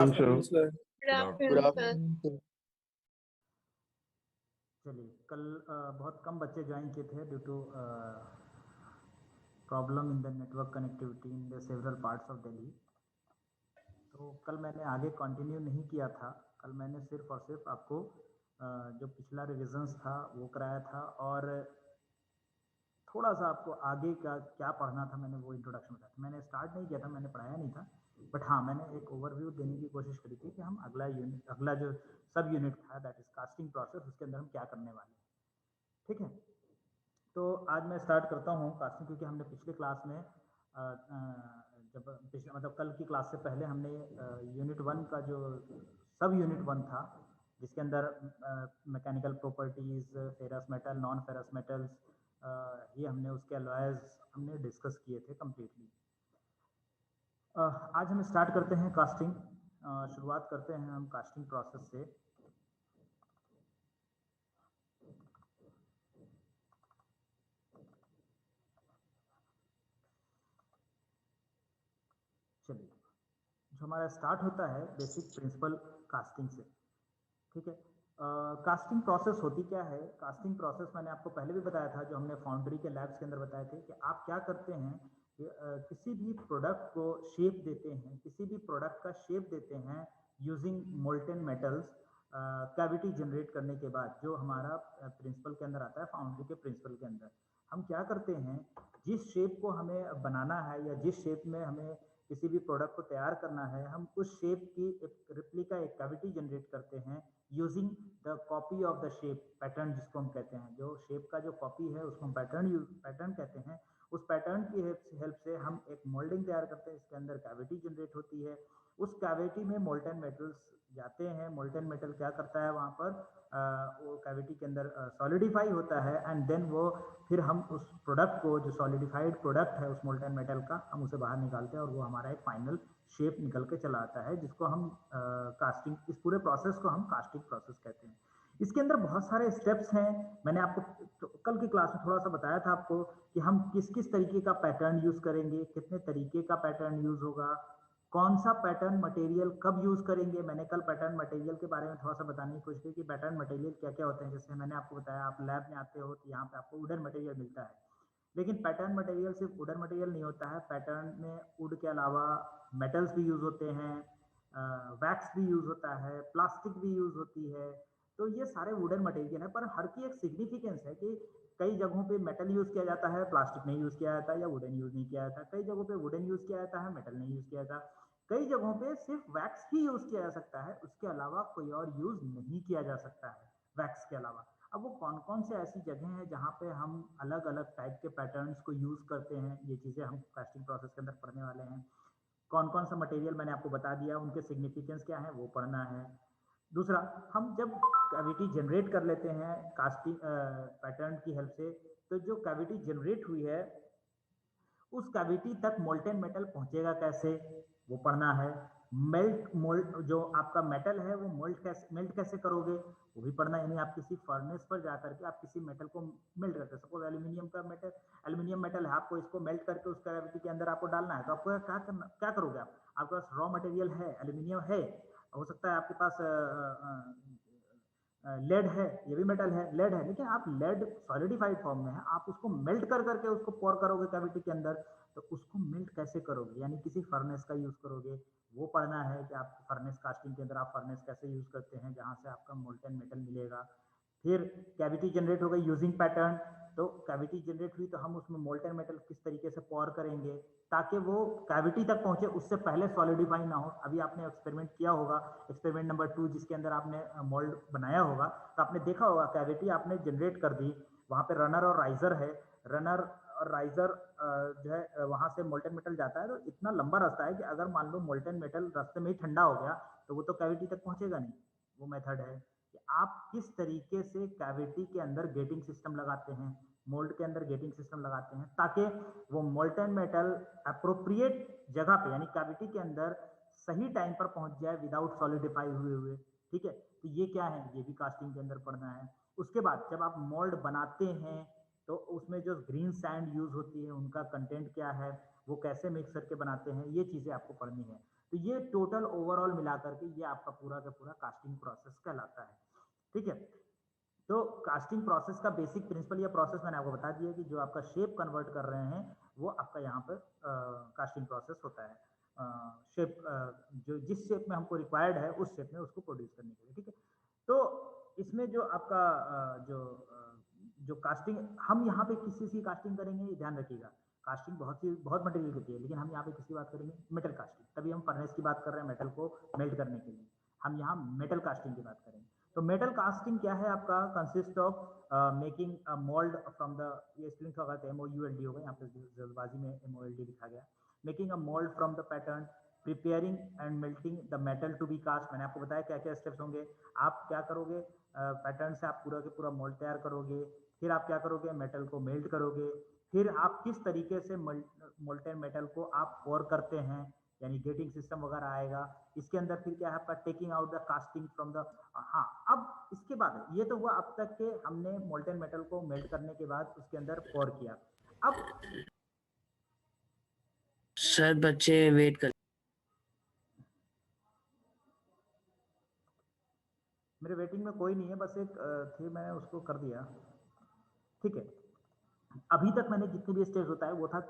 afternoon, sir. sir. Good Good afternoon, sir. afternoon, sir. चलिए कल बहुत कम बच्चे ज्वाइन किए थे due to problem in the network connectivity in the several parts of Delhi. तो कल मैंने आगे कंटिन्यू नहीं किया था। कल मैंने सिर्फ और सिर्फ आपको जो पिछला रिविजन्स था वो कराया था और थोड़ा सा आपको आगे का क्या पढ़ना था मैंने वो इंट्रोडक्शन बताया था। मैंने स्टार्ट नहीं किया था, मैंने पढ़ाया नहीं था, बट हाँ मैंने एक ओवरव्यू देने की कोशिश करी थी कि हम अगला जो सब यूनिट था दैट इज कास्टिंग प्रोसेस, उसके अंदर हम क्या करने वाले हैं। ठीक है, तो आज मैं स्टार्ट करता हूँ कास्टिंग, क्योंकि हमने पिछले क्लास में जब पिछले मतलब कल की क्लास से पहले हमने यूनिट 1 का जो सब यूनिट 1 था जिसके अंदर mechanical properties, ferrous metal, non ferrous metals, ये हमने उसके अलॉयज हमने डिस्कस किए थे कम्प्लीटली। आज हम स्टार्ट करते हैं कास्टिंग। शुरुआत करते हैं हम कास्टिंग प्रोसेस से। चलिए, जो हमारा स्टार्ट होता है बेसिक प्रिंसिपल कास्टिंग से। ठीक है, कास्टिंग प्रोसेस होती क्या है? कास्टिंग प्रोसेस मैंने आपको पहले भी बताया था, जो हमने फाउंड्री के लैब्स के अंदर बताए थे कि आप क्या करते हैं कि किसी भी प्रोडक्ट को शेप देते हैं, किसी भी प्रोडक्ट का शेप देते हैं using molten metals. Cavity generate करने के बाद जो हमारा प्रिंसिपल के अंदर आता है, फाउंड्री के प्रिंसिपल के अंदर हम क्या करते हैं, जिस शेप को हमें बनाना है या जिस शेप में हमें किसी भी प्रोडक्ट को तैयार करना है, हम उस शेप की एक रिप्लिका, एक कैविटी जनरेट करते हैं using the copy of the shape, pattern जिसको हम कहते हैं। जो शेप का जो कॉपी है उसको हम पैटर्न कहते हैं। उस पैटर्न की हेल्प से हम एक मोल्डिंग तैयार करते हैं, इसके अंदर कैविटी जनरेट होती है। उस कैविटी में मोल्टेन मेटल्स जाते हैं। मोल्टेन मेटल क्या करता है वहाँ पर, वो कैविटी के अंदर सॉलिडिफाई होता है एंड देन वो फिर हम उस प्रोडक्ट को, जो सॉलिडिफाइड प्रोडक्ट है उस मोल्टेन मेटल का, हम उसे बाहर निकालते हैं और वो हमारा एक फाइनल शेप निकल के चला आता है, जिसको हम कास्टिंग, इस पूरे प्रोसेस को हम कास्टिंग प्रोसेस कहते हैं। इसके अंदर बहुत सारे स्टेप्स हैं। मैंने आपको तो कल की क्लास में थोड़ा सा बताया था आपको कि हम किस किस तरीके का पैटर्न यूज करेंगे, कितने तरीके का पैटर्न यूज होगा, कौन सा पैटर्न मटेरियल कब यूज करेंगे। मैंने कल पैटर्न मटेरियल के बारे में थोड़ा सा बताने की कोशिश की कि पैटर्न मटेरियल क्या क्या होते हैं। जैसे मैंने आपको बताया, आप लैब में आते हो तो यहाँ पे आपको वुडन मटेरियल मिलता है, लेकिन पैटर्न मटेरियल सिर्फ वुडन मटेरियल नहीं होता है। पैटर्न में वुड के अलावा मेटल्स भी यूज होते हैं, वैक्स भी यूज होता है, प्लास्टिक भी यूज होती है। तो ये सारे वुडन मटेरियल है, पर हर की एक सिग्निफिकेंस है कि कई जगहों पे मेटल यूज किया जाता है, प्लास्टिक नहीं यूज किया जाता, या वुडन यूज नहीं किया जाता। कई जगहों पे वुडन यूज किया जाता है, मेटल नहीं यूज किया जाता। कई जगहों पे सिर्फ वैक्स ही यूज किया जा सकता है, उसके अलावा कोई और यूज नहीं किया जा सकता है वैक्स के अलावा। अब वो कौन कौन से ऐसी जगह हैं जहाँ पे हम अलग अलग टाइप के पैटर्न्स को यूज करते हैं, ये चीजें हम कास्टिंग प्रोसेस के अंदर पढ़ने वाले हैं। कौन कौन सा मटेरियल मैंने आपको बता दिया, उनके सिग्निफिकेंस क्या है वो पढ़ना है। दूसरा, हम जब कैविटी जनरेट कर लेते हैं कास्टिंग पैटर्न की हेल्प से, तो जो कैविटी जनरेट हुई है उस कैविटी तक मोल्टेन मेटल पहुंचेगा कैसे, वो पढ़ना है। मोल्ड जो आपका मेटल है वो मेल्ट कैसे करोगे वो भी पढ़ना है। यानी आप किसी फर्नेस पर जाकर के आप किसी मेटल को मेल्ट करते हैं। सपोज एल्यूमिनियम मेटल है, आपको इसको मेल्ट करके उस कैविटी के अंदर आपको डालना है, तो आपको क्या करोगे आप? आपके पास रॉ मटेरियल है, एल्यूमिनियम है, हो सकता है आपके पास लेड है, ये भी मेटल है, लेड है, लेकिन आप लेड सॉलिडिफाइड फॉर्म में है, आप उसको मेल्ट कर करके उसको पोर करोगे कैविटी के अंदर, तो उसको मेल्ट कैसे करोगे? यानी किसी फर्नेस का यूज करोगे, वो पढ़ना है कि आप फर्नेस कास्टिंग के अंदर आप फर्नेस कैसे यूज करते हैं जहां से आपका मोल्टेन मेटल मिलेगा। फिर कैविटी जनरेट हो गई यूजिंग पैटर्न, तो कैविटी जनरेट हुई तो हम उसमें मोल्टेन मेटल किस तरीके से पॉर करेंगे ताकि वो कैविटी तक पहुंचे, उससे पहले सॉलिडिफाई ना हो। अभी आपने एक्सपेरिमेंट किया होगा, एक्सपेरिमेंट नंबर 2 जिसके अंदर आपने मोल्ड बनाया होगा, तो आपने देखा होगा कैविटी आपने जनरेट कर दी, वहां पे रनर और राइजर है। रनर और राइजर जो है वहां से मोल्टेन मेटल जाता है, तो इतना लंबा रास्ता है कि अगर मान लो मोल्टेन मेटल रास्ते में ही ठंडा हो गया तो वो तो कैविटी तक पहुंचेगा नहीं। वो मेथड है कि आप किस तरीके से कैविटी के अंदर गेटिंग सिस्टम लगाते हैं, मोल्ड के अंदर गेटिंग सिस्टम लगाते हैं, ताकि वो मोल्टेन मेटल अप्रोप्रिएट जगह पे यानी कैविटी के अंदर सही टाइम पर पहुंच जाए विदाउट सॉलिडिफाई हुए। ठीक है, तो ये क्या है, ये भी कास्टिंग के अंदर पढ़ना है। उसके बाद जब आप मोल्ड बनाते हैं तो उसमें जो ग्रीन सैंड यूज होती है उनका कंटेंट क्या है, वो कैसे मिक्स करके बनाते हैं, ये चीजें आपको पढ़नी है। तो ये टोटल ओवरऑल मिलाकर के ये आपका पूरा का पूरा कास्टिंग प्रोसेस कहलाता है। ठीक है, तो कास्टिंग प्रोसेस का बेसिक प्रिंसिपल या प्रोसेस मैंने आपको बता दिया कि जो आपका शेप कन्वर्ट कर रहे हैं वो आपका यहाँ पर कास्टिंग प्रोसेस होता है। शेप जो जिस शेप में हमको रिक्वायर्ड है उस शेप में उसको प्रोड्यूस करने के लिए। ठीक है, तो इसमें जो आपका जो कास्टिंग हम यहाँ पे किस चीज़ की कास्टिंग करेंगे ये ध्यान रखिएगा। कास्टिंग बहुत मटेरियल होती है, लेकिन हम यहाँ पे किसकी बात करेंगे, मेटल कास्टिंग। तभी हम फर्नेस की बात कर रहे हैं मेटल को मेल्ट करने के लिए, हम यहाँ मेटल कास्टिंग की बात करेंगे। तो मेटल कास्टिंग क्या है आपका, consist of making a mould from the, ये स्प्लिंग का MOULD होगा, यहाँ पे जल्दबाजी में MOLD लिखा गया। Making a mould from the pattern, preparing and melting the metal to be cast. मैंने आपको बताया क्या क्या स्टेप्स होंगे। आप क्या करोगे, पैटर्न से आप पूरा के पूरा मोल्ड तैयार करोगे, फिर आप क्या करोगे, मेटल को मेल्ट करोगे, फिर आप किस तरीके से मोल्टेन मेटल को आप पोर करते हैं, यानी गेटिंग सिस्टम वगैरह आएगा। इसके अंदर फिर क्या है आपका taking out the casting from the, हाँ अब इसके बाद ये तो हुआ अब तक के हमने मोल्टेन मेटल को मेल्ट करने के बाद उसके अंदर पोर किया। अब सर बच्चे वेट कर, मेरे वेटिंग में कोई नहीं है, बस एक थी, मैंने उसको कर दिया। ठीक है, अभी तक मैंने जितने भी स्टेज होता है वो था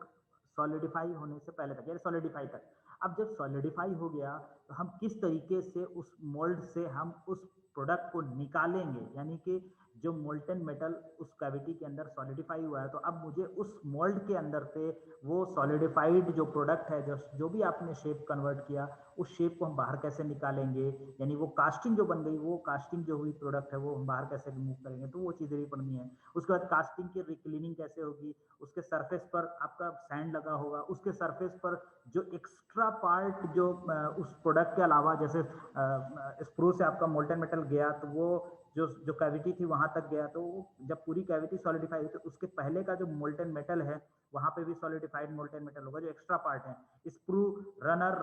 सॉलिडिफाई होने से पहले तक, यानी सॉलिडिफाई तक। अब जब सॉलिडिफाई हो गया तो हम किस तरीके से उस मोल्ड से हम उस प्रोडक्ट को निकालेंगे, यानी कि जो मोल्टेन मेटल उस कैविटी के अंदर सॉलिडिफाई हुआ है, तो अब मुझे उस मोल्ड के अंदर से वो सॉलिडिफाइड जो प्रोडक्ट है, जो भी आपने शेप कन्वर्ट किया, उस शेप को हम बाहर कैसे निकालेंगे, यानी वो कास्टिंग जो बन गई, वो कास्टिंग जो हुई प्रोडक्ट है वो हम बाहर कैसे रिमूव करेंगे, तो वो चीज़ें भी पढ़नी है। उसके बाद कास्टिंग की रिक्लीनिंग कैसे होगी, उसके सरफेस पर आपका सैंड लगा होगा, उसके सरफेस पर जो एक्स्ट्रा पार्ट जो उस प्रोडक्ट के अलावा, जैसे स्प्रू से आपका मोल्टेन मेटल गया तो वो जो कैविटी थी वहां तक गया, तो जब पूरी कैविटी सॉलिडिफाई हुई तो उसके पहले का जो मोल्टेन मेटल है वहां पे भी सॉलिडिफाइड मोल्टेन मेटल होगा, जो एक्स्ट्रा पार्ट है। स्प्रू रनर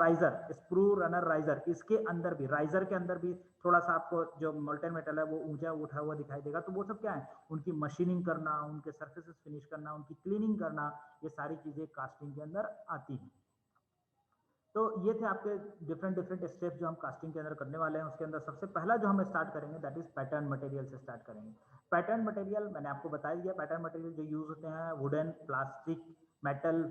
राइजर, इसके अंदर भी, राइजर के अंदर भी थोड़ा सा आपको जो मोल्टेन मेटल है वो ऊंचा उठा हुआ दिखाई देगा। तो वो सब क्या है, उनकी मशीनिंग करना, उनके सरफेसेस फिनिश करना, उनकी क्लीनिंग करना, ये सारी चीजें कास्टिंग के अंदर आती हैं। तो ये थे आपके डिफरेंट स्टेप्स जो हम कास्टिंग के अंदर करने वाले हैं। उसके अंदर सबसे पहला जो हम स्टार्ट करेंगे दैट इज पैटर्न मटेरियल से स्टार्ट करेंगे। पैटर्न मटेरियल मैंने आपको बता दिया, पैटर्न मटेरियल जो यूज होते हैं वुडन, प्लास्टिक, मेटल,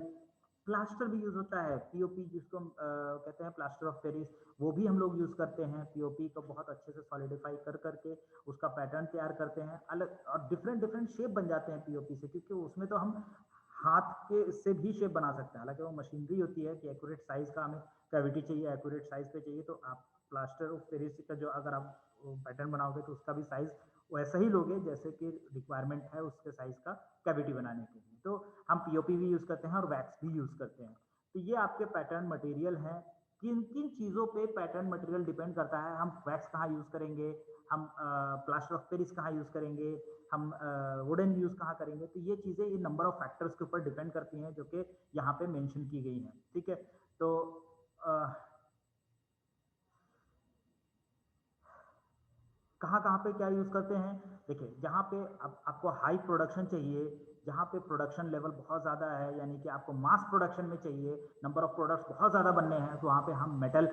प्लास्टर भी यूज होता है, पीओपी जिसको हम कहते हैं प्लास्टर ऑफ पेरिस, वो भी हम लोग यूज करते हैं। पीओपी को बहुत अच्छे से सॉलिडिफाई कर करके उसका पैटर्न तैयार करते हैं, अलग और डिफरेंट शेप बन जाते हैं पीओपी से, क्योंकि उसमें तो हम हाथ के से भी शेप बना सकते हैं। हालांकि वो मशीनरी होती है कि एक्यूरेट साइज का हमें कैविटी चाहिए, एक्यूरेट साइज पे चाहिए, तो आप प्लास्टर ऑफ पेरिस का जो अगर आप पैटर्न बनाओगे तो उसका भी साइज वैसा ही लोगे जैसे कि रिक्वायरमेंट है उसके साइज का कैविटी बनाने के लिए। तो हम पीओपी भी यूज करते हैं और वैक्स भी यूज करते हैं। तो ये आपके पैटर्न मटेरियल हैं। किन किन चीज़ों पे पैटर्न मटेरियल डिपेंड करता है, हम वैक्स कहाँ यूज करेंगे, हम प्लास्टर ऑफ पेरिस कहाँ यूज करेंगे, हम वुडन यूज कहाँ करेंगे, तो ये चीज़ें ये नंबर ऑफ फैक्टर्स के ऊपर डिपेंड करती हैं जो कि यहाँ पे मेंशन की गई हैं। ठीक है, तो कहाँ कहाँ पे क्या यूज करते हैं, देखिए जहाँ पे आपको हाई प्रोडक्शन चाहिए, जहाँ पे प्रोडक्शन लेवल बहुत ज़्यादा है, यानी कि आपको मास प्रोडक्शन में चाहिए, नंबर ऑफ प्रोडक्ट्स बहुत ज़्यादा बनने हैं, तो वहाँ पे हम मेटल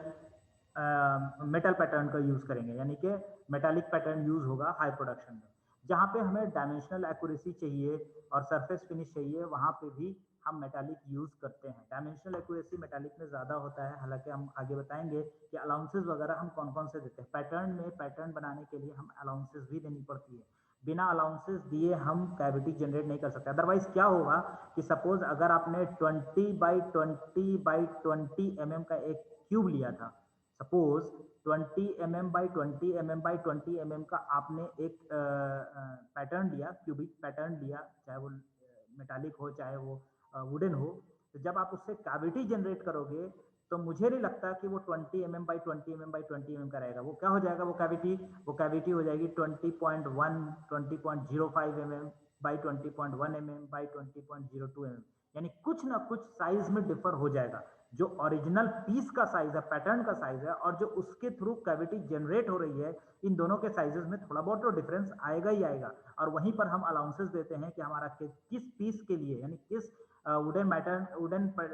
पैटर्न का यूज़ करेंगे, यानी कि मेटालिक पैटर्न यूज़ होगा हाई प्रोडक्शन में। जहाँ पे हमें डायमेंशनल एक्यूरेसी चाहिए और सरफेस फिनिश चाहिए, वहाँ पे भी हम मेटालिक यूज़ करते हैं। डायमेंशनल एक्यूरेसी मेटालिक में ज़्यादा होता है, हालांकि हम आगे बताएंगे कि अलाउंसेस वगैरह हम कौन कौन से देते हैं। पैटर्न में पैटर्न बनाने के लिए हम अलाउंसेस भी देनी पड़ती है, बिना अलाउंसेस दिए हम कैविटी जनरेट नहीं कर सकते। अदरवाइज क्या होगा कि सपोज अगर आपने 20 बाई 20 बाई 20 mm का एक क्यूब लिया था, suppose 20 mm by 20 mm by 20 mm का आपने एक पैटर्न लिया, क्यूबिक पैटर्न लिया, चाहे वो मेटालिक हो चाहे वो वुडन हो, तो जब आप उससे कैविटी जनरेट करोगे तो मुझे नहीं लगता कि वो 20 mm by 20 mm by 20 mm का रहेगा। वो क्या हो जाएगा, वो कैविटी हो जाएगी 20.1 20.05 mm by 20.1 mm by 20.02 mm, यानी कुछ ना कुछ साइज में डिफर हो जाएगा। जो ओरिजिनल पीस का साइज है, पैटर्न का साइज है, और जो उसके थ्रू कैविटी जनरेट हो रही है, इन दोनों के साइजेस में थोड़ा बहुत तो डिफरेंस आएगा ही आएगा। और वहीं पर हम अलाउंसेस देते हैं कि हमारा किस पीस के लिए, यानी किस वुडन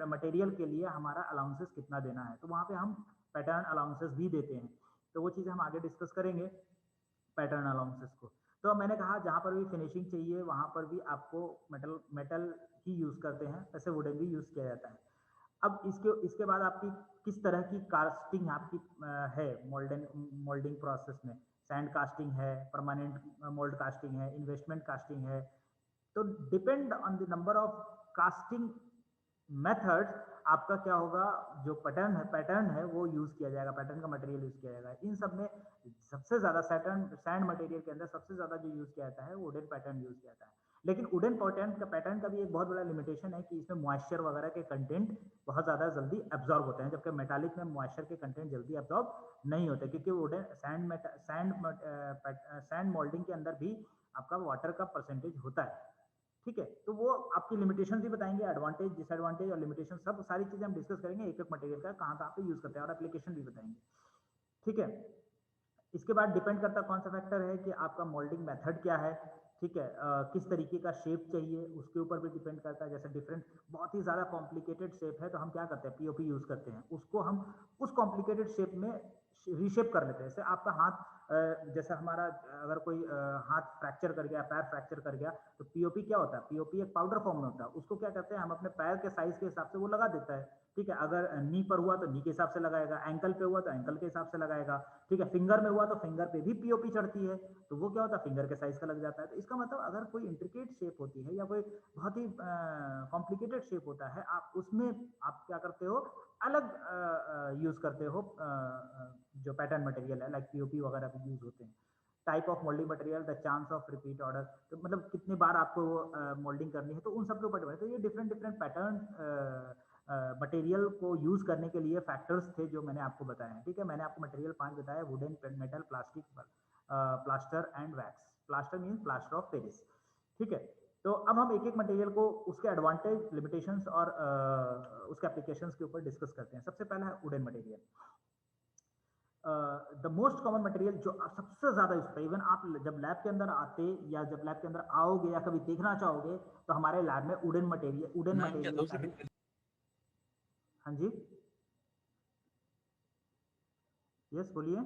मटेरियल के लिए हमारा अलाउंसेस कितना देना है। तो वहाँ पे हम पैटर्न अलाउंसेस भी देते हैं, तो वो चीज़ें हम आगे डिस्कस करेंगे पैटर्न अलाउंसेस को। तो मैंने कहा जहाँ पर भी फिनिशिंग चाहिए वहाँ पर भी आपको मेटल ही यूज़ करते हैं, वैसे वुडन भी यूज़ किया जाता है। अब इसके बाद आपकी किस तरह की कास्टिंग आपकी है मोल्डिंग प्रोसेस में, सैंड कास्टिंग है, परमानेंट मोल्ड कास्टिंग है, इन्वेस्टमेंट कास्टिंग है। तो depend on the number of casting method आपका क्या होगा, जो पैटर्न है वो यूज किया जाएगा, पैटर्न का मटेरियल यूज किया जाएगा। इन सब में सबसे ज्यादा सैंड मटेरियल के अंदर सबसे ज्यादा जो यूज किया जाता है वो वुडन पैटर्न यूज किया जाता है। लेकिन वुडन पैटर्न का भी एक बहुत बड़ा लिमिटेशन है कि इसमें मॉइस्चर वगैरह के कंटेंट बहुत ज्यादा जल्दी एब्जॉर्ब होते हैं, जबकि मेटालिक में मॉइस्चर के कंटेंट जल्दी एब्जॉर्ब नहीं होते, क्योंकि वुडन सैंड मोल्डिंग के अंदर भी आपका वाटर का परसेंटेज होता है। ठीक है, तो वो आपकी लिमिटेशन भी बताएंगे, एडवांटेज डिसएडवांटेज और लिमिटेशन सब सारी चीजें हम डिस्कस करेंगे, एक एक मटेरियल का कहाँ कहाँ पे यूज करते हैं और एप्लीकेशन भी बताएंगे। ठीक है, इसके बाद डिपेंड करता कौन सा फैक्टर है कि आपका मोल्डिंग मेथड क्या है। ठीक है, किस तरीके का शेप चाहिए उसके ऊपर भी डिपेंड करता है। जैसे डिफरेंट बहुत ही ज़्यादा कॉम्प्लिकेटेड शेप है तो हम क्या करते हैं, पीओपी यूज़ करते हैं, उसको हम उस कॉम्प्लिकेटेड शेप में रीशेप कर लेते हैं। जैसे आपका हाथ जैसे हमारा अगर कोई हाथ फ्रैक्चर कर गया, पैर फ्रैक्चर कर गया, तो पीओपी क्या होता है, पीओपी एक पाउडर फॉर्म में होता है, उसको क्या करते हैं हम अपने पैर के साइज के हिसाब से वो लगा देता है। ठीक है, अगर नी पर हुआ तो नी के हिसाब से लगाएगा, एंकल पे हुआ तो एंकल के हिसाब से लगाएगा। ठीक है, फिंगर में हुआ तो फिंगर पे भी पीओपी चढ़ती है, तो वो क्या होता है फिंगर के साइज का लग जाता है। तो इसका मतलब अगर कोई इंट्रिकेट शेप होती है या कोई बहुत ही कॉम्प्लिकेटेड शेप होता है, आप उसमें आप क्या करते हो, अलग यूज करते हो जो पैटर्न मटेरियल है, लाइक पीओपी वगैरह भी यूज होते हैं। Type of moulding material, the chance of repeat order, तो मतलब कितनी बार आपको मोल्डिंग करनी है, तो उन सब के ऊपर। तो ये डिफरेंट डिफरेंट पैटर्न मटेरियल को यूज करने के लिए फैक्टर्स थे जो मैंने आपको बताए हैं। ठीक है, मैंने आपको मटेरियल 5 बताया, wooden, metal, plastic, plaster and wax. Plaster means plaster of Paris. ठीक है, तो अब हम एक एक मटेरियल को उसके एडवांटेज, लिमिटेशंस और उसके एप्लीकेशंस के ऊपर डिस्कस करते हैं। सबसे पहला है wooden material. The most common material जो सबसे ज्यादा यूज होता है, इवन आप जब लैब के अंदर आते या जब लैब के अंदर आओगे या कभी देखना चाहोगे तो हमारे लैब में वुडन मटेरियल का ही। हाँ जी, यस बोलिए।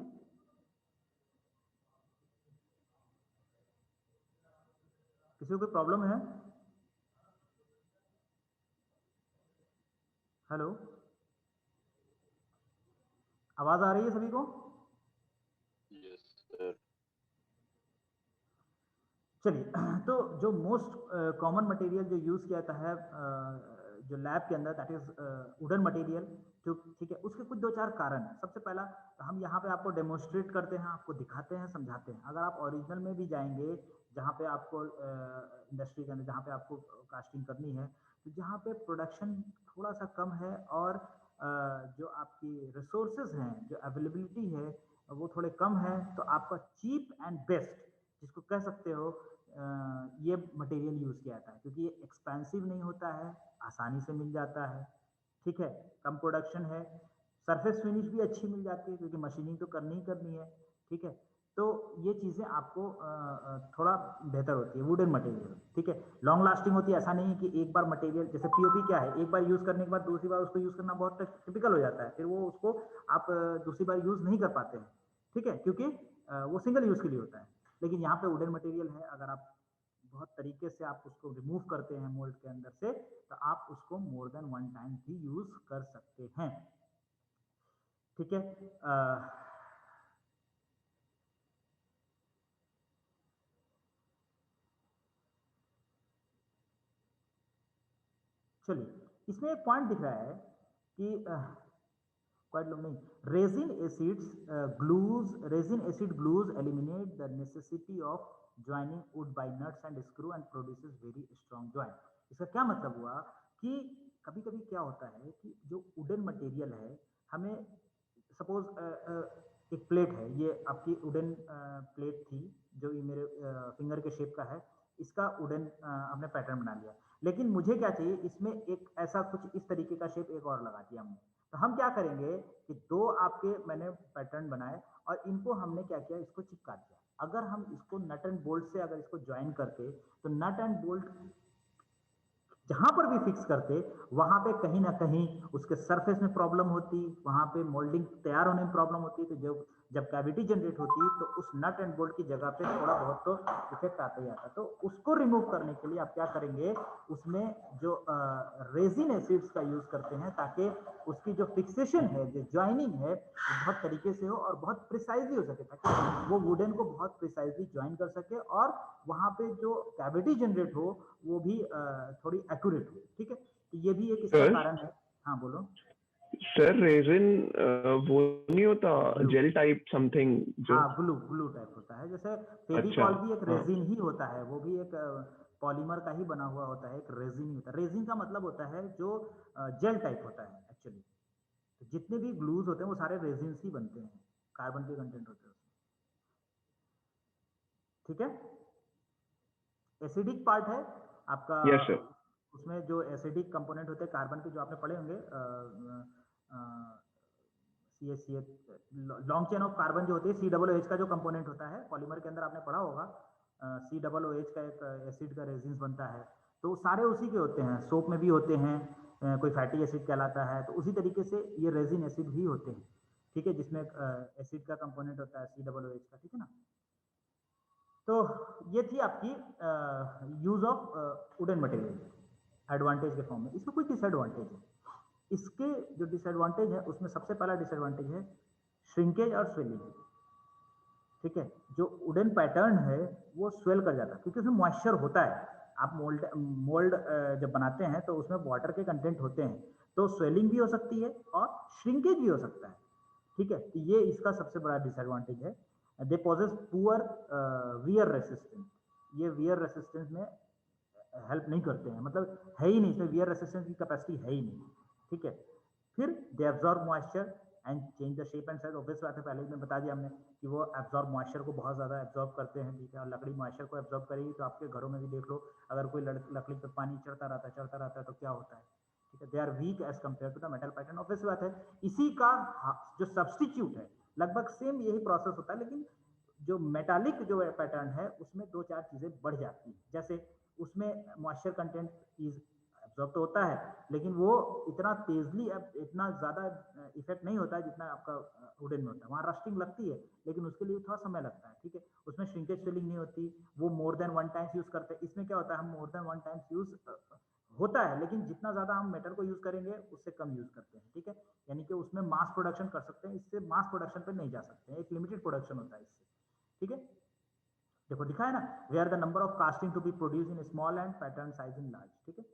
किसी को कोई प्रॉब्लम है? हेलो, आवाज आ रही है सभी को? Yes sir. चलिए, तो जो मोस्ट कॉमन मटेरियल जो यूज किया जाता है जो लैब के अंदर, दैट इज वुडन मटेरियल। जो ठीक है, उसके कुछ दो चार कारण है। सबसे पहला, हम यहाँ पे आपको डेमोन्स्ट्रेट करते हैं, आपको दिखाते हैं, समझाते हैं। अगर आप ओरिजिनल में भी जाएंगे जहाँ पे आपको इंडस्ट्री के अंदर जहाँ पे आपको कास्टिंग करनी है, तो जहाँ पे प्रोडक्शन थोड़ा सा कम है और जो आपकी रिसोर्सेज हैं, जो अवेलेबिलिटी है वो थोड़े कम है, तो आपका चीप एंड बेस्ट जिसको कह सकते हो ये मटेरियल यूज किया जाता है, क्योंकि ये एक्सपेंसिव नहीं होता है, आसानी से मिल जाता है। ठीक है, कम प्रोडक्शन है, सरफेस फिनिश भी अच्छी मिल जाती है क्योंकि मशीनिंग तो करनी ही करनी है। ठीक है, तो ये चीज़ें आपको थोड़ा बेहतर होती है वुडन मटेरियल। ठीक है, लॉन्ग लास्टिंग होती है, ऐसा नहीं है कि एक बार मटेरियल, जैसे पीओपी क्या है, एक बार यूज़ करने के बाद दूसरी बार उसको यूज़ करना बहुत टिपिकल हो जाता है, फिर वो उसको आप दूसरी बार यूज़ नहीं कर पाते हैं। ठीक है, क्योंकि वो सिंगल यूज़ के लिए होता है। लेकिन यहाँ पे वुडन मटेरियल है, अगर आप बहुत तरीके से आप उसको रिमूव करते हैं मोल्ड के अंदर से, तो आप उसको मोर देन वन टाइम भी यूज कर सकते हैं। ठीक है, चलिए, इसमें एक पॉइंट दिख रहा है कि क्वाइट लोग नहीं, resin acid glues eliminate the necessity of joining would buy nuts and screw and produces very strong joint. इसका क्या मतलब हुआ कि कभी कभी क्या होता है कि जो वुडन मटेरियल है, हमें सपोज एक प्लेट है, ये आपकी वुडन प्लेट थी जो ये मेरे फिंगर के शेप का है, इसका वुडन हमने पैटर्न बना लिया। लेकिन मुझे क्या चाहिए, इसमें एक ऐसा कुछ इस तरीके का शेप एक और लगा दिया हमने। तो हम क्या करेंगे कि दो आपके मैंने पैटर्न बनाए और इनको हमने क्या किया, इसको चिपका दिया। अगर हम इसको नट एंड बोल्ट से अगर इसको ज्वाइन करते, तो नट एंड बोल्ट जहां पर भी फिक्स करते वहां पे कहीं ना कहीं उसके सरफेस में प्रॉब्लम होती, वहां पे मोल्डिंग तैयार होने में प्रॉब्लम होती। तो जब कैविटी जनरेट होती तो उस नट एंड बोल्ट की जगह पे थोड़ा बहुत तो इफेक्ट आता ही आता। तो उसको रिमूव करने के लिए आप क्या करेंगे, उसमें जो रेजिन एसिड्स का यूज करते हैं ताकि उसकी जो फिक्सेशन है, जो ज्वाइनिंग है, वो बहुत तरीके से हो और बहुत प्रिसाइजली हो सके, ताकि वो वुडन को बहुत प्रिसाइजली ज्वाइन कर सके और वहां पे जो कैविटी जनरेट हो वो भी थोड़ी एक्यूरेट हो। ठीक है, तो ये भी एक इसका सर कारण है। हाँ बोलो। सर रेजिन वो नहीं होता Glue. जेल टाइप समथिंग जो? हाँ, ग्लू टाइप होता है। जैसे अच्छा, फेविकॉल भी एक हाँ। रेजिन ही होता है, वो भी एक पॉलीमर का ही बना हुआ होता है, एक रेजिन ही होता है। रेजिन का मतलब होता है जो जेल टाइप होता है एक्चुअली। तो जितने भी ग्लूज होते हैं वो सारे रेजिन ही बनते हैं, कार्बन के कंटेंट होते हैं उसमें। ठीक है, एसिडिक पार्ट है आपका। Yes sir. उसमें जो एसिडिक कंपोनेंट होते हैं कार्बन के, जो आपने पढ़े होंगे, CH long chain of carbon जो होती है, COOH का जो कंपोनेंट होता है पॉलीमर के अंदर, आपने पढ़ा होगा। COOH का एक एसिड का रेजिन बनता है, तो सारे उसी के होते हैं। सोप में भी होते हैं, कोई फैटी एसिड कहलाता है, तो उसी तरीके से ये रेजिन एसिड भी होते हैं। ठीक है, जिसमें एसिड का कंपोनेंट होता है COOH का। ठीक है ना, तो ये थी आपकी use of wooden material advantage के फॉर्म में। इसमें कोई डिसएडवांटेज है। इसके जो डिसएडवांटेज है उसमें सबसे पहला डिसएडवांटेज है श्रिंकेज और स्वेलिंग। ठीक है, जो वुडन पैटर्न है वो स्वेल कर जाता है क्योंकि उसमें मॉइस्चर होता है। आप मोल्ड जब बनाते हैं तो उसमें वाटर के कंटेंट होते हैं, तो स्वेलिंग भी हो सकती है और श्रिंकेज भी हो सकता है। ठीक है, तो ये इसका सबसे बड़ा डिसएडवांटेज है। They possess poor wear resistance. ये वियर रेसिस्टेंस में हेल्प नहीं करते हैं, मतलब है ही नहीं, इसमें वियर रेसिस्टेंस की कैपेसिटी है ही नहीं। ठीक है, फिर they absorb moisture and change the shape and size. Obvious बात है, पहले ही मैं बता दिया हमने कि वो एब्जॉर्ब मॉइस्चर को बहुत ज़्यादा एब्जॉर्ब करते हैं। ठीक है, और लकड़ी मॉइस्चर को एब्जॉर्ब करेगी, तो आपके घरों में भी देख लो, अगर कोई लकड़ी पर पानी चढ़ता रहता है तो क्या होता है। ठीक है, they are weak as compare to the metal pattern. Obvious बात है, इसी का जो सब्सटीट्यूट है लगभग सेम यही प्रोसेस होता है, लेकिन जो मेटालिक जो पैटर्न है उसमें दो चार चीजें बढ़ जाती हैं। जैसे उसमें मॉइस्चर कंटेंट इज एब्जॉर्ब तो होता है, लेकिन वो इतना तेजली, इतना ज्यादा इफेक्ट नहीं होता है जितना आपका वुडन में होता है। वहाँ रस्टिंग लगती है, लेकिन उसके लिए थोड़ा समय लगता है। ठीक है, उसमें श्रिंकेज स्वेलिंग नहीं होती, वो more than one times use करते हैं। इसमें क्या होता है, हम more than one times use होता है, लेकिन जितना ज्यादा हम मेटल को यूज करेंगे उससे कम यूज करते हैं। ठीक है, यानी कि उसमें मास प्रोडक्शन कर सकते हैं, इससे मास प्रोडक्शन पे नहीं जा सकते हैं, एक लिमिटेड प्रोडक्शन होता है इससे। ठीक है, देखो दिखा है ना, where the number of casting to be produce in small and pattern size in large. ठीक है,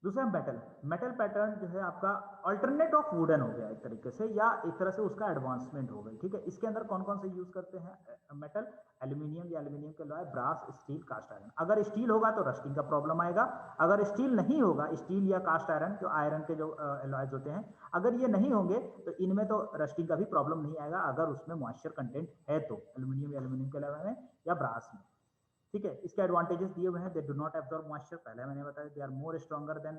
दूसरा मेटल पैटर्न जो है आपका अल्टरनेट ऑफ वुडन हो गया एक तरीके से, या एक तरह से उसका एडवांसमेंट हो गई। ठीक है, इसके अंदर कौन कौन से यूज करते हैं मेटल, एल्यूमिनियम या एल्यूमिनियम के अलावा ब्रास, स्टील, कास्ट आयरन। अगर स्टील होगा तो रस्टिंग का प्रॉब्लम आएगा, अगर स्टील नहीं होगा, स्टील या कास्ट आयरन जो आयरन के जो एलॉयज होते हैं, अगर ये नहीं होंगे तो इनमें तो रस्टिंग का भी प्रॉब्लम नहीं आएगा, अगर उसमें मॉइस्चर कंटेंट है तो, एल्यूमिनियम या एल्यूमिनियम के अलावा में या ब्रास में। ठीक है, इसके एडवांटेजेस दिए हुए हैं। They do not absorb moisture, पहले मैंने बताया, they are more stronger than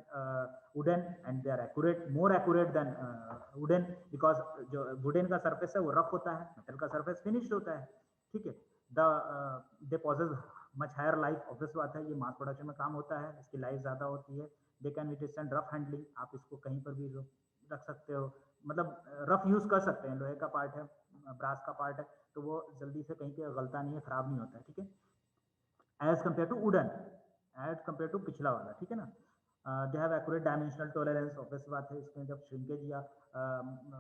wooden and they are accurate, more accurate than wooden, because जो वुडन का सरफेस है वो रफ होता है, मेटल का सरफेस फिनिश्ड होता है। ठीक है, they possess much higher life. Obvious बात है, ये मास प्रोडक्शन में काम होता है, इसकी लाइफ ज़्यादा होती है। They can withstand rough handling, आप इसको कहीं पर भी रख सकते हो, मतलब रफ यूज़ कर सकते हैं। लोहे का पार्ट है, ब्रास का पार्ट है, तो वो जल्दी से कहीं पे गलता नहीं है, खराब नहीं होता है। ठीक है, as compare to wooden, as compare to पिछला वाला। ठीक है ना, they have accurate dimensional tolerance. Obvious बात है, इसमें जब श्रिंकेज या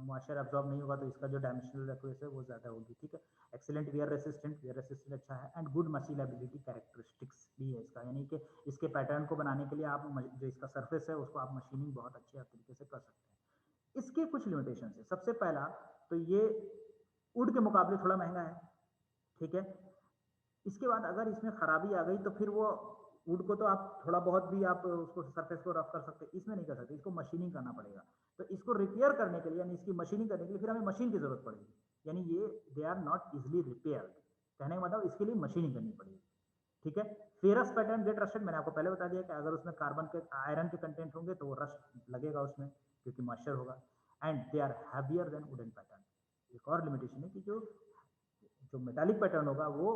मॉइस्चर एब्जॉर्ब नहीं होगा तो इसका जो डायमेंशनल एक्यूरेसी है वो ज़्यादा होगी। ठीक है, एक्सीलेंट वियर रेसिस्टेंट अच्छा है, एंड गुड मशीलेबिलिटी कैरेक्टरिस्टिक्स भी है इसका, यानी कि इसके पैटर्न को बनाने के लिए आप जो इसका सरफेस है उसको आप मशीनिंग बहुत अच्छे तरीके से कर सकते हैं। इसके कुछ लिमिटेशन है। सबसे पहला तो ये वुड के मुकाबले थोड़ा महंगा है। ठीक है, इसके बाद अगर इसमें खराबी आ गई तो फिर वो वुड को तो आप थोड़ा बहुत भी आप उसको सरफेस को रफ कर सकते हैं, इसमें नहीं कर सकते, इसको मशीनिंग करना पड़ेगा। तो इसको रिपेयर करने के लिए, यानी इसकी मशीनिंग करने के लिए फिर हमें मशीन की जरूरत पड़ेगी, यानी ये they are not easily repair. कहने का मतलब इसके लिए मशीनिंग करनी पड़ेगी। ठीक है, फेरस पैटर्न गेट रस्टेड, मैंने आपको पहले बता दिया कि अगर उसमें कार्बन के आयरन के कंटेंट होंगे तो वो रस्ट लगेगा उसमें, क्योंकि मॉइस्चर होगा। And they are heavier than wooden pattern. एक और लिमिटेशन है कि जो मेटालिक पैटर्न होगा वो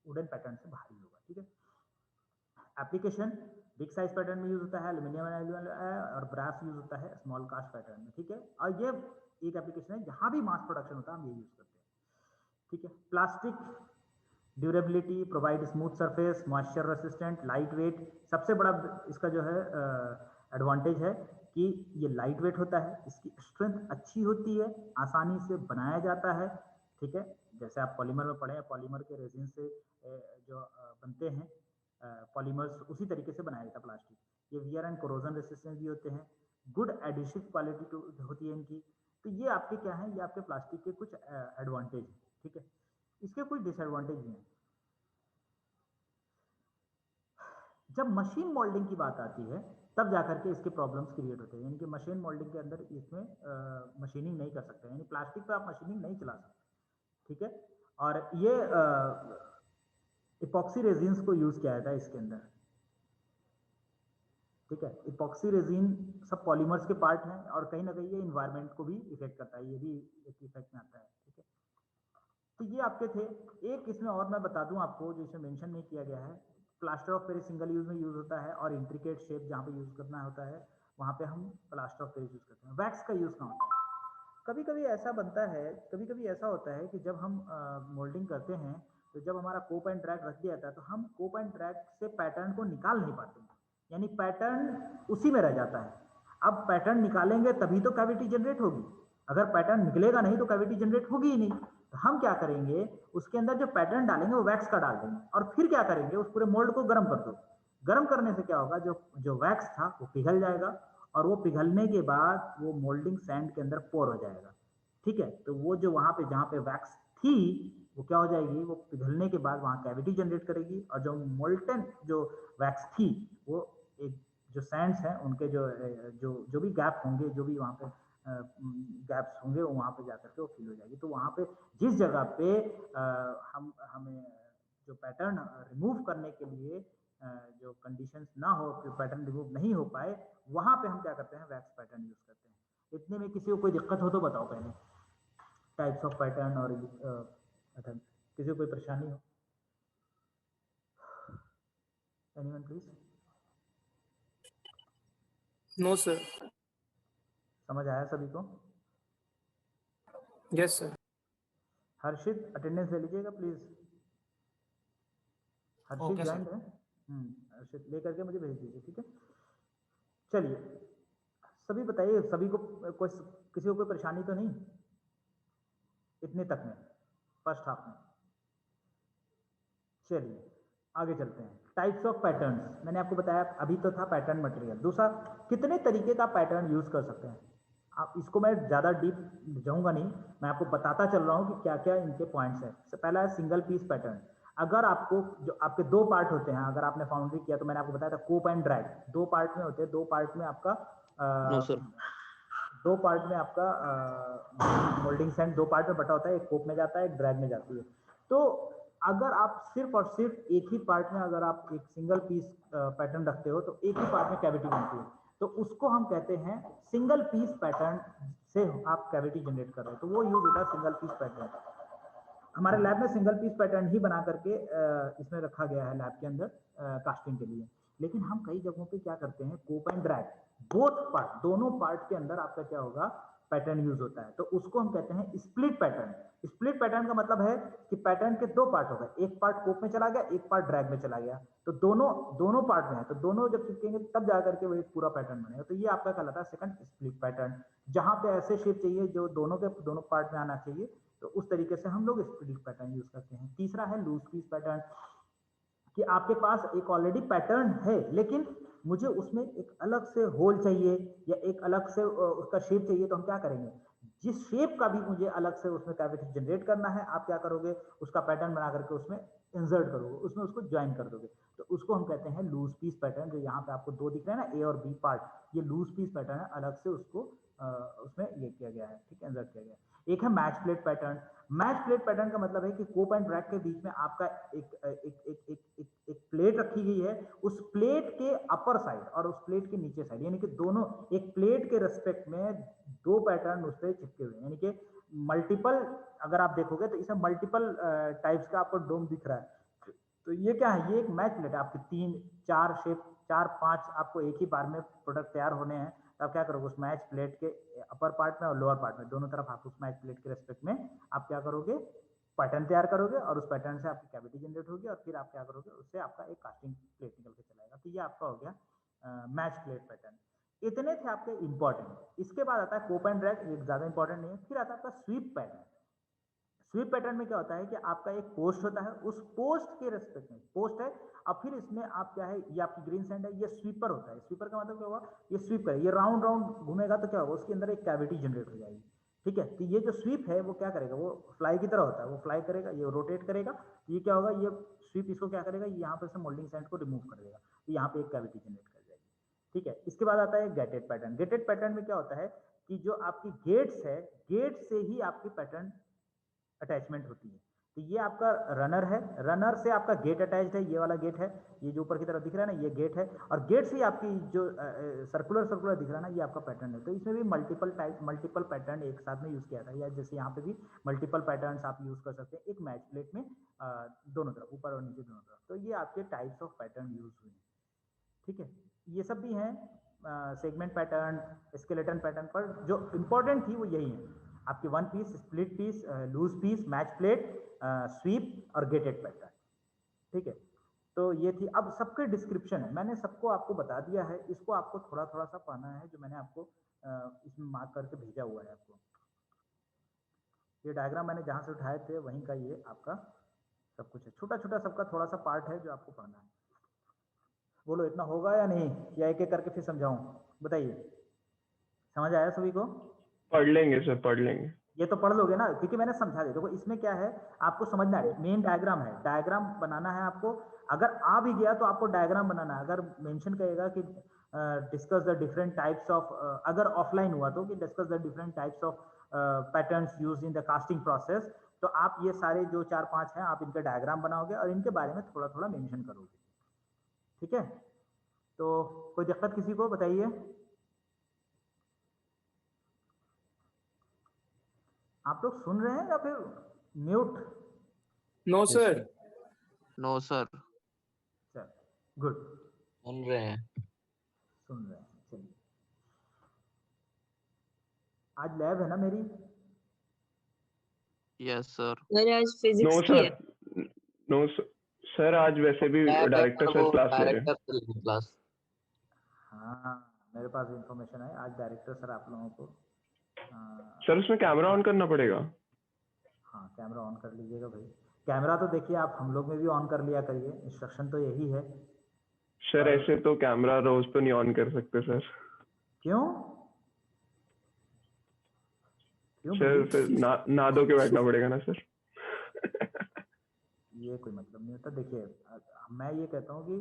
वुडन पैटर्न से भारी होगा। ठीक है, एप्लीकेशन बिग साइज पैटर्न में यूज होता है, एल्यूमिनियम और ब्रास यूज होता है स्मॉल कास्ट पैटर्न में, ठीक है। और ये एक एप्लीकेशन है जहां भी मास प्रोडक्शन होता है हम ये यूज करते हैं, ठीक है। Plastic durability, provide smooth surface, moisture resistant, light weight. सबसे बड़ा इसका जो है एडवांटेज है कि ये लाइट वेट होता है, इसकी स्ट्रेंथ अच्छी होती है, आसानी से बनाया जाता है, ठीक है। जैसे आप पॉलीमर में पढ़े हैं, पॉलीमर के रेजिन से जो बनते हैं पॉलीमर्स, उसी तरीके से बनाया जाता है प्लास्टिक। ये वियर एंड कोरोजन रेसिस्टेंस भी होते हैं, गुड एडिशिव क्वालिटी होती है इनकी। तो ये आपके क्या है, ये आपके प्लास्टिक के कुछ एडवांटेज है, ठीक है। इसके कुछ डिसएडवांटेज भी हैं। जब मशीन मोल्डिंग की बात आती है तब जाकर के इसके प्रॉब्लम्स क्रिएट होते हैं, यानी कि मशीन मोल्डिंग के अंदर इसमें मशीनिंग नहीं कर सकते, यानी प्लास्टिक पे आप मशीनिंग नहीं चला सकते, ठीक है। और ये इपॉक्सी रेजिन्स को यूज किया जाता है इसके अंदर, ठीक है। इपॉक्सी रेजिन सब पॉलीमर्स के पार्ट हैं और कहीं ना कहीं ये इन्वायरमेंट को भी इफेक्ट करता है, ये भी एक इफेक्ट में आता है, ठीक है। तो ये आपके थे। एक इसमें और मैं बता दूं आपको जो इसमें मेंशन नहीं किया गया है, plaster of Paris single use में यूज होता है और इंट्रिकेट शेप जहाँ पे यूज करना होता है वहाँ पे हम प्लास्टर ऑफ पेरिस यूज करते हैं। वैक्स का यूज कहाँ होता है? कभी कभी ऐसा बनता है, कभी कभी ऐसा होता है कि जब हम मोल्डिंग करते हैं तो जब हमारा कोप एंड ड्रैग रख दिया जाता है तो हम कोप एंड ड्रैग से पैटर्न को निकाल नहीं पाते, यानी पैटर्न उसी में रह जाता है। अब पैटर्न निकालेंगे तभी तो कैविटी जनरेट होगी, अगर पैटर्न निकलेगा नहीं तो कैविटी जनरेट होगी ही नहीं। तो हम क्या करेंगे, उसके अंदर जो पैटर्न डालेंगे वो वैक्स का डाल देंगे और फिर क्या करेंगे, उस पूरे मोल्ड को गर्म कर दो। गर्म करने से क्या होगा, जो वैक्स था वो पिघल जाएगा और वो पिघलने के बाद वो मोल्डिंग सैंड के अंदर पोर हो जाएगा, ठीक है। तो वो जो वहां पे जहाँ पे वैक्स थी वो क्या हो जाएगी, वो पिघलने के बाद वहां कैविटी जनरेट करेगी और जो मोल्टन जो वैक्स थी वो एक जो सैंड्स हैं उनके जो भी गैप होंगे, जो भी वहां पे गैप्स होंगे वो वहां पे जाकर के वो फिल हो जाएगी। तो वहां पे जिस जगह पे हमें जो पैटर्न रिमूव करने के लिए जो कंडीशंस ना हो, पैटर्न रिमूव नहीं हो पाए, वहां पे हम क्या करते हैं, वैक्स पैटर्न यूज करते हैं। इतने में किसी को कोई दिक्कत हो तो बताओ पहले, टाइप्स ऑफ पैटर्न और पैटर्न, किसी को कोई परेशानी हो? Anyone please? No sir. समझ आया सभी को? Yes sir. हर्षित अटेंडेंस ले लीजिएगा प्लीज। हर्षित Okay, ज्वाइन है, हर्षित लेकर के मुझे भेज दीजिए, ठीक है। चलिए सभी बताइए, सभी को कोई किसी को कोई परेशानी तो नहीं इतने तक में, फर्स्ट हाफ में? चलिए आगे चलते हैं। टाइप्स ऑफ पैटर्न्स मैंने आपको बताया, अभी तो था पैटर्न मटेरियल। दूसरा, कितने तरीके का पैटर्न यूज कर सकते हैं आप, इसको मैं ज्यादा डीप जाऊंगा नहीं, मैं आपको बताता चल रहा हूं कि क्या क्या इनके पॉइंट्स हैं। सबसे पहला है सिंगल पीस पैटर्न। अगर आपको जो आपके दो पार्ट होते हैं, अगर आपने फाउंड्री किया तो मैंने आपको बताया था कोप एंड ड्रैग दो पार्ट में होते हैं, दो पार्ट में आपका नो सर। दो पार्ट में आपका मोल्डिंग सैंड दो पार्ट में बटा होता है, एक कोप में जाता है, एक ड्रैग में जाती है। तो अगर आप सिर्फ और सिर्फ एक ही पार्ट में अगर आप एक सिंगल पीस पैटर्न रखते हो तो एक ही पार्ट में कैविटी बनती है, तो उसको हम कहते हैं सिंगल पीस पैटर्न से आप कैविटी जनरेट कर रहे हो, तो वो यूज होता है सिंगल पीस पैटर्न। हमारे लैब में सिंगल पीस पैटर्न ही बना करके इसमें रखा गया है लैब के अंदर कास्टिंग के लिए। लेकिन हम कई जगहों पे क्या करते हैं, cope and drag both part, दोनों पार्ट के अंदर आपका क्या होगा, पैटर्न यूज होता है, तो उसको हम कहते हैं स्प्लिट पैटर्न। स्प्लिट पैटर्न का मतलब है कि पैटर्न के दो पार्ट हो गए, एक पार्ट कोप में चला गया, एक पार्ट ड्रैग में चला गया, तो दोनों पार्ट में है, तो दोनों जब चिपकेंगे तब जाकर के वो एक पूरा पैटर्न बनेगा। तो ये आपका कहलाता है सेकंड स्प्लिट पैटर्न। जहां पे ऐसे शेप चाहिए जो दोनों के दोनों पार्ट में आना चाहिए, तो उस तरीके से हम लोग स्प्लिट पैटर्न यूज करते हैं। तीसरा है लूज पीस पैटर्न, कि आपके पास एक ऑलरेडी पैटर्न है लेकिन मुझे उसमें एक अलग से होल चाहिए या एक अलग से उसका शेप चाहिए, तो हम क्या करेंगे, जिस शेप का भी मुझे अलग से उसमें कैविटी जनरेट करना है, आप क्या करोगे, उसका पैटर्न बना करके उसमें इंसर्ट करोगे, उसमें उसको ज्वाइन कर दोगे, तो उसको हम कहते हैं लूज पीस पैटर्न। जो यहाँ पे आपको दो दिख रहे हैं ना, ए और बी पार्ट, ये लूज पीस पैटर्न है, अलग से उसको उसमें ये किया गया है, ठीक है, इंसर्ट किया गया है। एक है match plate pattern. Match plate pattern का मतलब है कि कोप एंड ड्रैग के बीच में आपका एक प्लेट रखी गई है, उस प्लेट के अपर साइड और उस प्लेट के नीचे साइड, यानी कि दोनों एक प्लेट के रेस्पेक्ट में दो पैटर्न उस पर चिपके हुए हैं, यानी कि मल्टीपल, अगर आप देखोगे तो इसमें मल्टीपल टाइप्स का आपको डोम दिख रहा है, तो ये क्या है, ये एक मैच प्लेट है। आपके 3-4 शेप, 4-5 आपको एक ही बार में प्रोडक्ट तैयार होने हैं, तो आप क्या करोगे, उस मैच प्लेट के अपर पार्ट में और लोअर पार्ट में दोनों तरफ आप उस मैच प्लेट के रेस्पेक्ट में आप क्या करोगे, पैटर्न तैयार करोगे, और उस पैटर्न से आपकी कैविटी जनरेट होगी, और फिर आप क्या करोगे, उससे आपका एक कास्टिंग प्लेट निकल के चलाएगा। तो ये आपका हो गया मैच प्लेट पैटर्न। इतने थे आपके इंपॉर्टेंट। इसके बाद आता है कोप एंड ड्रैग, ये ज्यादा इंपॉर्टेंट नहीं है। फिर आता है आपका स्वीप पैटर्न। स्वीप पैटर्न में क्या होता है कि आपका एक पोस्ट होता है, उस पोस्ट के रेस्पेक्ट में पोस्ट है, अब फिर इसमें आप क्या है, ये आपकी ग्रीन सैंड है, ये स्वीपर होता है। स्वीपर का मतलब क्या होगा, ये स्वीप करे, ये राउंड राउंड घूमेगा तो क्या होगा, उसके अंदर एक कैविटी जनरेट हो जाएगी। ठीक है, तो ये जो स्वीप है वो क्या करेगा, वो फ्लाई की तरह होता है, वो फ्लाई करेगा, ये रोटेट करेगा, तो ये क्या होगा, ये स्वीप इसको क्या करेगा, यहाँ पर से मोल्डिंग सैंड को रिमूव कर देगा, तो यहाँ पे एक कैविटी जनरेट कर जाएगी। ठीक है, इसके बाद आता है गेटेड पैटर्न। गेटेड पैटर्न में क्या होता है कि जो आपकी गेट्स है, गेट से ही आपकी पैटर्न अटैचमेंट होती है। तो ये आपका रनर है, रनर से आपका गेट अटैच्ड है, ये वाला गेट है, ये जो ऊपर की तरफ दिख रहा है ना, ये गेट है, और गेट से ही आपकी जो सर्कुलर सर्कुलर दिख रहा है ना, ये आपका पैटर्न है। तो इसमें भी मल्टीपल पैटर्न एक साथ में यूज किया था, या जैसे यहाँ पे भी मल्टीपल पैटर्न्स आप यूज कर सकते हैं एक मैच प्लेट में, दोनों तरफ, ऊपर और नीचे दोनों तरफ। तो ये आपके टाइप्स ऑफ पैटर्न यूज हुए हैं। ठीक है, ये सब भी हैं सेगमेंट पैटर्न, स्केलेटन पैटर्न, पर जो इंपॉर्टेंट थी वो यही है आपके one piece, split piece, loose piece, match plate, sweep और गेटेड पैटर्न। ठीक है, तो ये थी। अब सबके डिस्क्रिप्शन है, मैंने सबको आपको बता दिया है, इसको आपको थोड़ा थोड़ा सा पढ़ना है, जो मैंने आपको इसमें मार्क करके भेजा हुआ है आपको। ये डायग्राम मैंने जहाँ से उठाए थे वहीं का ये आपका सब कुछ है, छोटा छोटा सबका थोड़ा सा पार्ट है जो आपको पढ़ना है। बोलो इतना होगा या नहीं, या एक एक करके फिर समझाऊं, बताइए, समझ आया सभी को? पढ़ लेंगे सर, पढ़ लेंगे। ये तो पढ़ लोगे ना, क्योंकि मैंने समझा दिया। देखो इसमें क्या है, आपको समझना है, मेन डायग्राम है, डायग्राम बनाना है आपको। अगर आ भी गया तो आपको डायग्राम बनाना है। अगर मेंशन करेगा कि discuss the different types of, अगर ऑफलाइन हुआ तो कि discuss the different types of patterns used in the casting process, तो आप ये सारे जो 4-5 हैं आप इनका डायग्राम बनाओगे और इनके बारे में थोड़ा थोड़ा मेंशन करोगे। ठीक है, तो कोई दिक्कत किसी को, बताइए। आप लोग सुन रहे हैं या फिर mute? No sir. No sir. चल गुड, सुन रहे हैं। सुन रहे हैं। चलिए, आज लैब है ना मेरी? Yes sir. सर आज नो फिजिक्स की है। सर, नो सर, आज वैसे भी डायरेक्टर सर क्लास ले रहे हैं। क्लास। हाँ, मेरे पास इंफॉर्मेशन है, आज डायरेक्टर सर आप लोगों को सर उसमें कैमरा ऑन करना पड़ेगा। हाँ, कैमरा ऑन कर लीजिएगा भाई। कैमरा तो देखिए आप हम लोग में भी ऑन कर लिया करिए, इंस्ट्रक्शन तो यही है। सर ऐसे तो कैमरा रोज तो नहीं ऑन कर सकते सर। क्यों? क्यों सर भाई? फिर ना दो के बैठना पड़ेगा ना सर। ये कोई मतलब नहीं होता। देखिए मैं ये कहता हूँ कि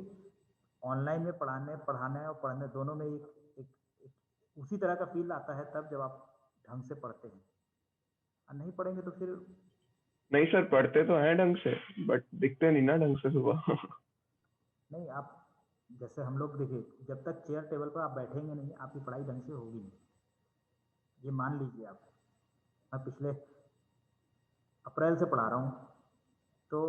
ऑनलाइन में पढ़ाने और पढ़ने दोनों में एक उसी तरह का फील आता है तब जब आप ढंग से पढ़ते हैं, और नहीं पढ़ेंगे तो फिर नहीं सर, पढ़ते तो हैं ढंग से, बट दिखते नहीं ना ढंग से सुबह। नहीं। आप जैसे हम लोग देखिए, जब तक चेयर टेबल पर आप बैठेंगे नहीं, आपकी पढ़ाई ढंग से होगी नहीं, ये मान लीजिए आप। मैं पिछले अप्रैल से पढ़ा रहा हूँ, तो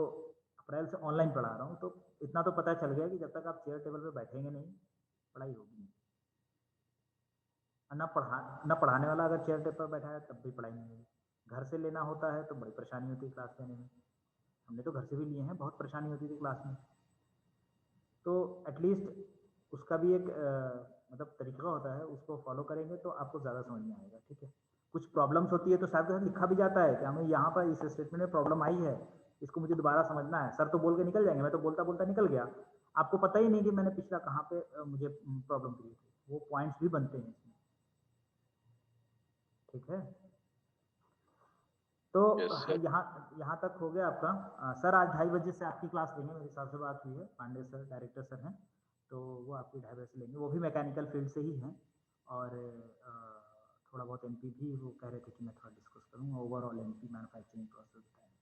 अप्रैल से ऑनलाइन पढ़ा रहा हूँ, तो इतना तो पता चल गया कि जब तक आप चेयर टेबल पर बैठेंगे नहीं, पढ़ाई होगी नहीं। ना पढ़ाने वाला अगर चेयर टेबल पर बैठा है तब भी पढ़ाई नहीं होगी। घर से लेना होता है तो बड़ी परेशानी होती है क्लास लेने में। हमने तो घर से भी लिए हैं, बहुत परेशानी होती थी क्लास में। तो एटलीस्ट उसका भी एक मतलब तरीका होता है, उसको फॉलो करेंगे तो आपको ज़्यादा समझ में आएगा। ठीक है, कुछ प्रॉब्लम्स होती है तो साथ के साथ लिखा भी जाता है कि हमें यहाँ पर इस स्टेटमेंट में प्रॉब्लम आई है, इसको मुझे दोबारा समझना है। सर तो बोल के निकल जाएंगे, मैं तो बोलता बोलता निकल गया, आपको पता ही नहीं कि मैंने पिछला कहाँ पे मुझे प्रॉब्लम क्रिएट हुई। वो पॉइंट्स भी बनते हैं इसमें। ठीक है, तो यहाँ तक हो गया आपका। सर आज 2:30 बजे से आपकी क्लास लेंगे, मेरे हिसाब से बात हुई है, पांडे सर डायरेक्टर सर हैं, तो वो आपकी 2:30 बजे से लेंगे। वो भी मैकेनिकल फील्ड से ही हैं, और थोड़ा बहुत एमपी भी वो कह रहे थे कि मैं थोड़ा डिस्कस करूँगा, ओवरऑल एमपी मैन्युफैक्चरिंग प्रोसेस बताएं।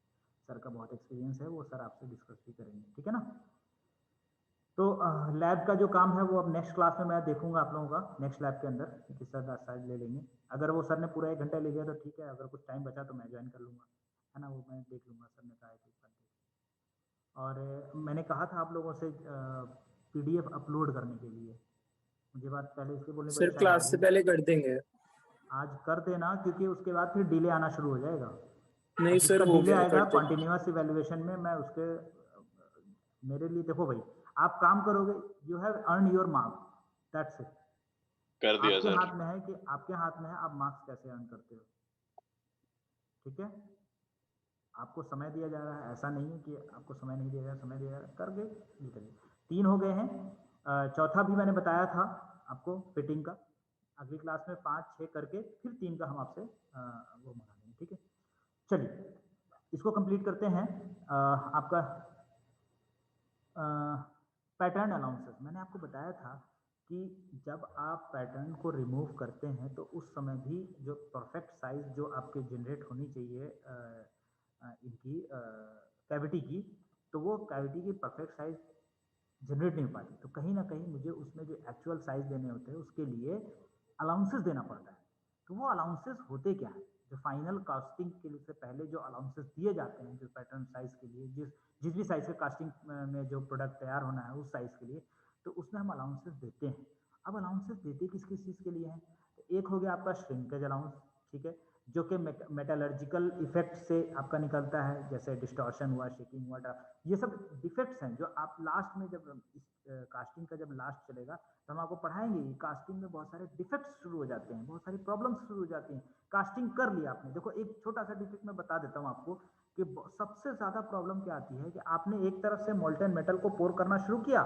सर का बहुत एक्सपीरियंस है, वो सर आपसे डिस्कस भी करेंगे। ठीक है ना? तो लैब का जो काम है वो अब नेक्स्ट क्लास में मैं देखूंगा आप लोगों का, नेक्स्ट लैब के अंदर, कि सर शायद ले लेंगे। अगर वो सर ने पूरा 1 घंटा ले लिया तो ठीक है, अगर कुछ टाइम बचा तो मैं ज्वाइन कर लूँगा, है ना? वो मैं देख लूँगा, सर ने कहा है तो एक बार देख। और मैंने कहा था आप लोगों से PDF अपलोड करने के लिए, मुझे बात पहले इसलिए बोलने सर पर क्लास से पहले कर देंगे। आज कर देना, क्योंकि उसके बाद फिर डिले आना शुरू हो जाएगा। नहीं सर, हो डिले गया, आएगा कर देंगे। कंटिन्यूअस इवैल्यूएशन में, मैं उसके मेरे लिए देखो भाई, आप काम करोगे, you have earn your marks, that's it. कर दिया आपके सर। हाथ में है कि आपके हाथ में है आप मार्क्स कैसे अर्न करते हो, ठीक है। आपको समय दिया जा रहा है, ऐसा नहीं है कि आपको समय नहीं दिया जा रहा, समय दिया जा रहा है, करके निकलिए। 3 हो गए हैं। चौथा भी मैंने बताया था आपको फिटिंग का, अगली क्लास में 5-6 करके फिर 3 का हम आपसे वो मंगा देंगे, ठीक है। चलिए इसको कंप्लीट करते हैं। आपका पैटर्न अनाउंसेस, मैंने आपको बताया था कि जब आप पैटर्न को रिमूव करते हैं तो उस समय भी जो परफेक्ट साइज जो आपके जनरेट होनी चाहिए इनकी कैविटी की, तो वो कैविटी की परफेक्ट साइज जनरेट नहीं हो पाती, तो कहीं ना कहीं मुझे उसमें जो एक्चुअल साइज देने होते हैं उसके लिए अलाउंसेस देना पड़ता है। तो वो अलाउंसेस होते क्या है, जो फाइनल कास्टिंग के लिए से पहले जो अलाउंसेस दिए जाते हैं जो पैटर्न साइज के लिए, जिस भी साइज के कास्टिंग में जो प्रोडक्ट तैयार होना है उस साइज के लिए, तो उसमें हम अलाउंसेस देते हैं। अब अलाउंसेस देते किस किस चीज़ के लिए हैं, तो एक हो गया आपका श्रिंकेज अलाउंस, ठीक है, जो कि मेटालर्जिकल इफेक्ट से आपका निकलता है, जैसे डिस्टॉर्शन हुआ, शेकिंग हुआ, ये सब डिफेक्ट्स हैं जो आप लास्ट में जब कास्टिंग का जब लास्ट चलेगा तो हम आपको पढ़ाएंगे। कास्टिंग में बहुत सारे डिफेक्ट्स शुरू हो जाते हैं, बहुत सारी प्रॉब्लम्स शुरू हो जाती हैं। कास्टिंग कर लिया आपने, देखो एक छोटा सा डिफेक्ट मैं बता देता हूँ आपको कि सबसे ज्यादा प्रॉब्लम क्या आती है कि आपने एक तरफ से मोल्टेन मेटल को पोर करना शुरू किया,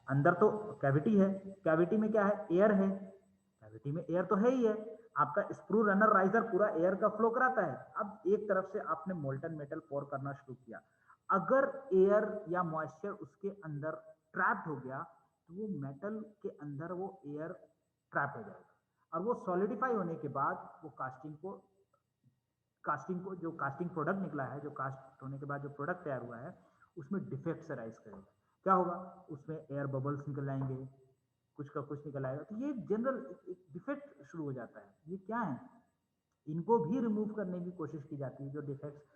अंदर तो कैविटी है, कैविटी में क्या है, एयर है, कैविटी में एयर तो है ही है, आपका स्क्रू रनर राइजर पूरा एयर का फ्लो कराता है। अब एक तरफ से आपने मोल्टन मेटल पोर करना शुरू किया, अगर एयर या मॉइस्चर उसके अंदर ट्रैप्ड हो गया तो वो मेटल के अंदर वो एयर ट्रैप हो जाएगा और वो सॉलिडिफाई होने के बाद वो कास्टिंग को जो कास्टिंग प्रोडक्ट निकला है, जो कास्ट होने के बाद जो प्रोडक्ट तैयार हुआ है उसमें डिफेक्ट्स राइज करेगा। क्या होगा, उसमें एयर बबल्स निकल आएंगे, कुछ का कुछ निकल आएगा, तो ये जनरल एक डिफेक्ट शुरू हो जाता है। ये क्या है, इनको भी रिमूव करने की कोशिश की जाती है, जो डिफेक्ट्स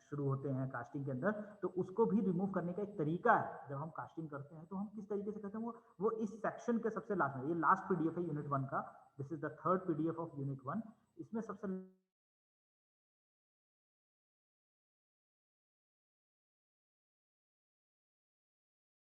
शुरू होते हैं कास्टिंग के अंदर, तो उसको भी रिमूव करने का एक तरीका है। जब हम कास्टिंग करते हैं तो हम किस तरीके से करते हैं, वो इस सेक्शन के सबसे लास्ट में, ये लास्ट PDF है यूनिट 1 का, this is the third PDF of unit 1, इसमें सबसे